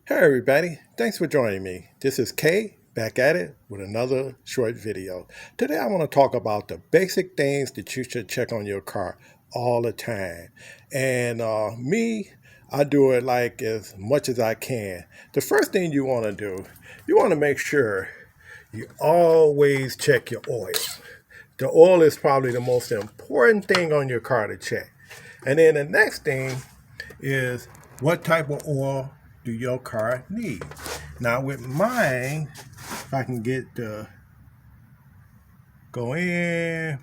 Hey everybody, thanks for joining me. This is Kay back at it with another short video. Today I want to talk about the basic things that you should check on your car all the time. And I do it like as much as I can. The first thing you want to do, you want to make sure you always check your oil. The oil is probably the most important thing on your car to check. And then the next thing is what type of oil do your car need? Now with mine, if I can get the go in,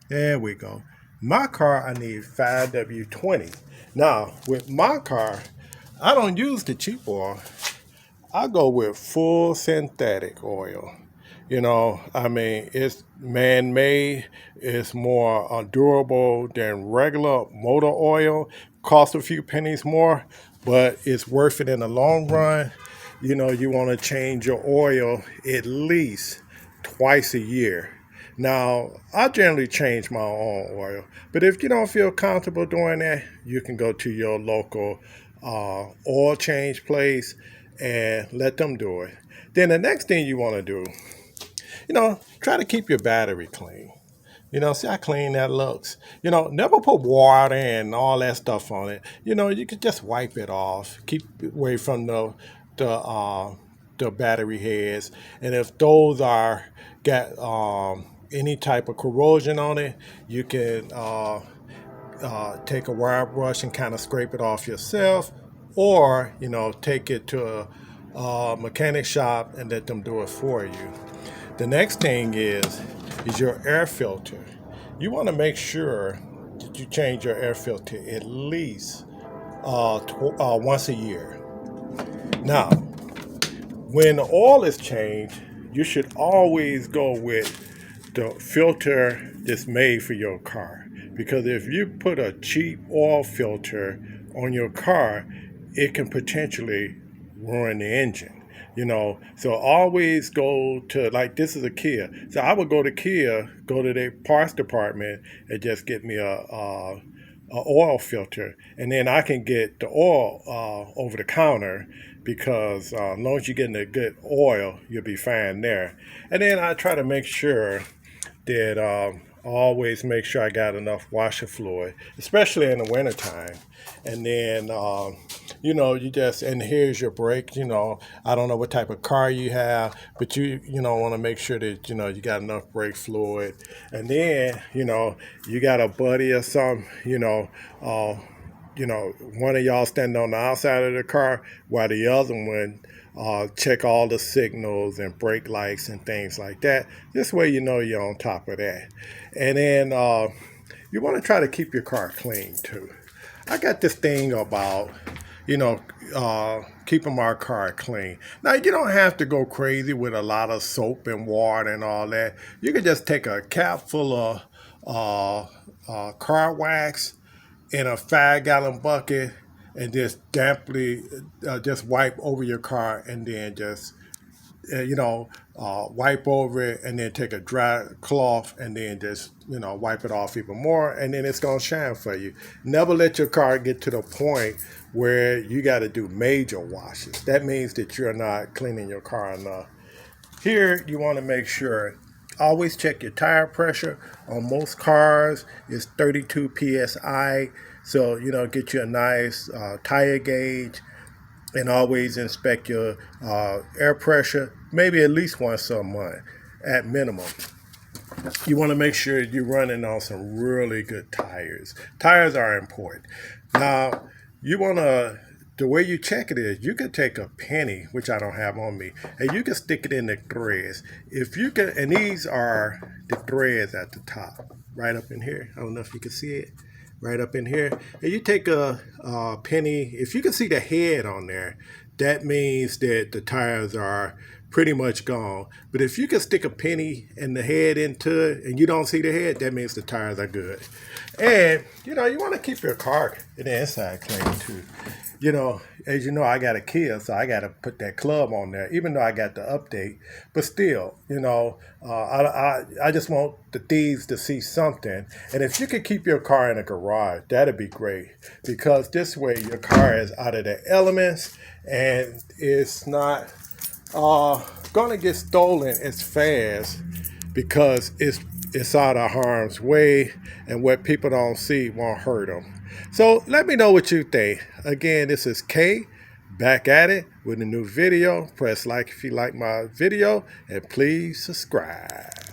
there we go. My car, I need 5W20. Now with my car, I don't use the cheap oil. I go with full synthetic oil. It's man-made. It's more durable than regular motor oil. Costs a few pennies more, but it's worth it in the long run. You want to change your oil at least twice a year. Now, I generally change my own oil, but if you don't feel comfortable doing that, you can go to your local oil change place and let them do it. Then the next thing you want to do, try to keep your battery clean. See how clean that looks. Never put water and all that stuff on it. You could just wipe it off. Keep it away from the uh, the battery heads. And if those are got any type of corrosion on it, you can take a wire brush and kind of scrape it off yourself, or take it to a mechanic shop and let them do it for you. The next thing is your air filter. You want to make sure that you change your air filter at least once a year. Now, when the oil is changed, you should always go with the filter that's made for your car. Because if you put a cheap oil filter on your car, it can potentially ruin the engine. So always go to, like, this is a Kia. So I would go to Kia, go to their parts department and just get me a oil filter, and then I can get the oil over the counter because as long as you're getting a good oil, you'll be fine there. And then I try to make sure that always make sure I got enough washer fluid, especially in the wintertime. And then, you just, and here's your brake. I don't know what type of car you have, but want to make sure that, you got enough brake fluid. And then, you got a buddy or something, one of y'all standing on the outside of the car while the other one check all the signals and brake lights and things like that. This way you're on top of that. And then you want to try to keep your car clean too. I got this thing about, keeping my car clean. Now, you don't have to go crazy with a lot of soap and water and all that. You can just take a cap full of car wax in a 5-gallon bucket and just damply just wipe over your car, and then just wipe over it, and then take a dry cloth and then just wipe it off even more, and then it's gonna shine for you. Never let your car get to the point where you got to do major washes. That means that you're not cleaning your car enough. Here, you want to make sure, always check your tire pressure. On most cars, it's 32 psi. So, get you a nice tire gauge, and always inspect your air pressure, maybe at least once a month at minimum. You want to make sure you're running on some really good tires. Tires are important. Now, the way you check it is, you can take a penny, which I don't have on me, and you can stick it in the threads. If you can, and these are the threads at the top, right up in here. I don't know if you can see it, right up in here. And you take a penny. If you can see the head on there, that means that the tires are pretty much gone. But if you can stick a penny and the head into it and you don't see the head, that means the tires are good. And, you know, you want to keep your car in the inside clean too. You know, as you know, I got a Kia, so I got to put that club on there, even though I got the update. But still, you know, I just want the thieves to see something. And if you could keep your car in a garage, that'd be great. Because this way your car is out of the elements and it's not going to get stolen as fast because it's out of harm's way, and what people don't see won't hurt them. So let me know what you think. Again, this is Kay, back at it with a new video. Press like if you like my video, and please subscribe.